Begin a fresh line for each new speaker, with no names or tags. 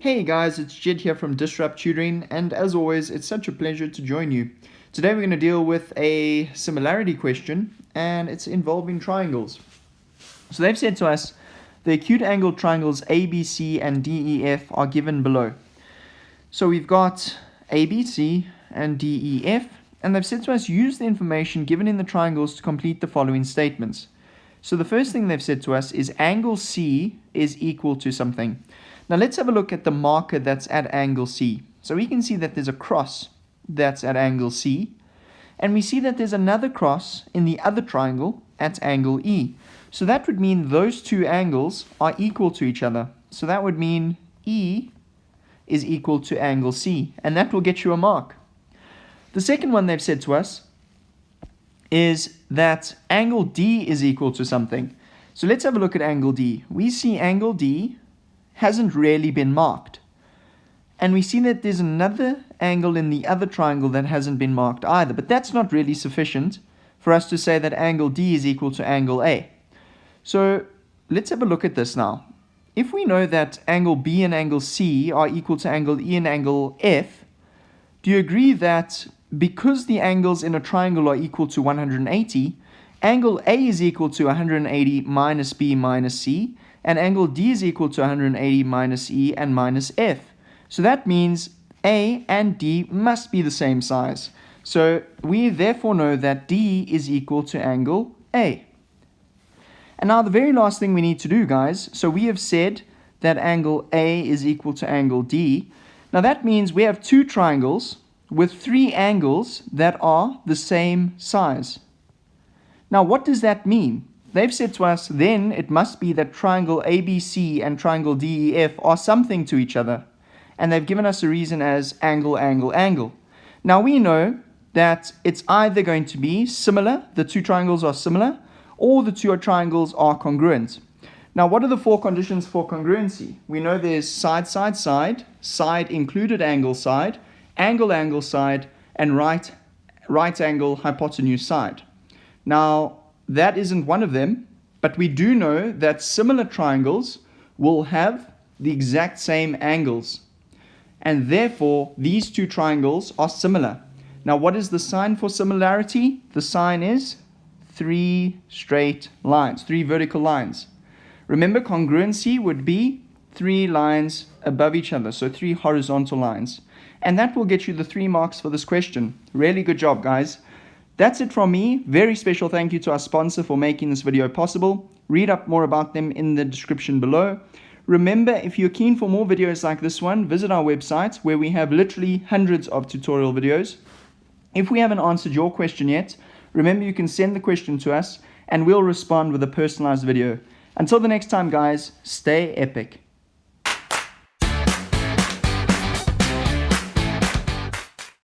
Hey guys, it's Jedd here from Disrupt Tutoring, and as always, it's such a pleasure to join you. Today we're going to deal with a similarity question, and it's involving triangles. So they've said to us, the acute angled triangles ABC and DEF are given below. So we've got ABC and DEF, and they've said to us, use the information given in the triangles to complete the following statements. So the first thing they've said to us is angle C is equal to something. Now let's have a look at the marker that's at angle C. So we can see that there's a cross that's at angle C, and we see that there's another cross in the other triangle at angle E. So that would mean those two angles are equal to each other. So that would mean E is equal to angle C, and that will get you a mark. The second one they've said to us is that angle D is equal to something. So let's have a look at angle D. We see angle D hasn't really been marked. And we see that there's another angle in the other triangle that hasn't been marked either. But that's not really sufficient for us to say that angle D is equal to angle A. So let's have a look at this now. If we know that angle B and angle C are equal to angle E and angle F, do you agree that because the angles in a triangle are equal to 180, angle A is equal to 180 minus B minus C, and angle D is equal to 180 minus E and minus F. So that means A and D must be the same size. So we therefore know that D is equal to angle A. And now the very last thing we need to do, guys, so we have said that angle A is equal to angle D. Now that means we have two triangles with three angles that are the same size. Now what does that mean? They've said to us, then it must be that triangle ABC and triangle DEF are something to each other. And they've given us a reason as angle, angle, angle. Now we know that it's either going to be similar, the two triangles are similar, or the two triangles are congruent. Now what are the four conditions for congruency? We know there's side, side, side, side included angle side, angle, angle side, and right angle hypotenuse side. Now that isn't one of them, but we do know that similar triangles will have the exact same angles. And therefore, these two triangles are similar. Now, what is the sign for similarity? The sign is three straight lines, three vertical lines. Remember, congruency would be three lines above each other, so three horizontal lines. And that will get you the 3 marks for this question. Really good job, guys. That's it from me. Very special thank you to our sponsor for making this video possible. Read up more about them in the description below. Remember, if you're keen for more videos like this one, visit our website where we have literally hundreds of tutorial videos. If we haven't answered your question yet, remember you can send the question to us and we'll respond with a personalized video. Until the next time, guys, stay epic.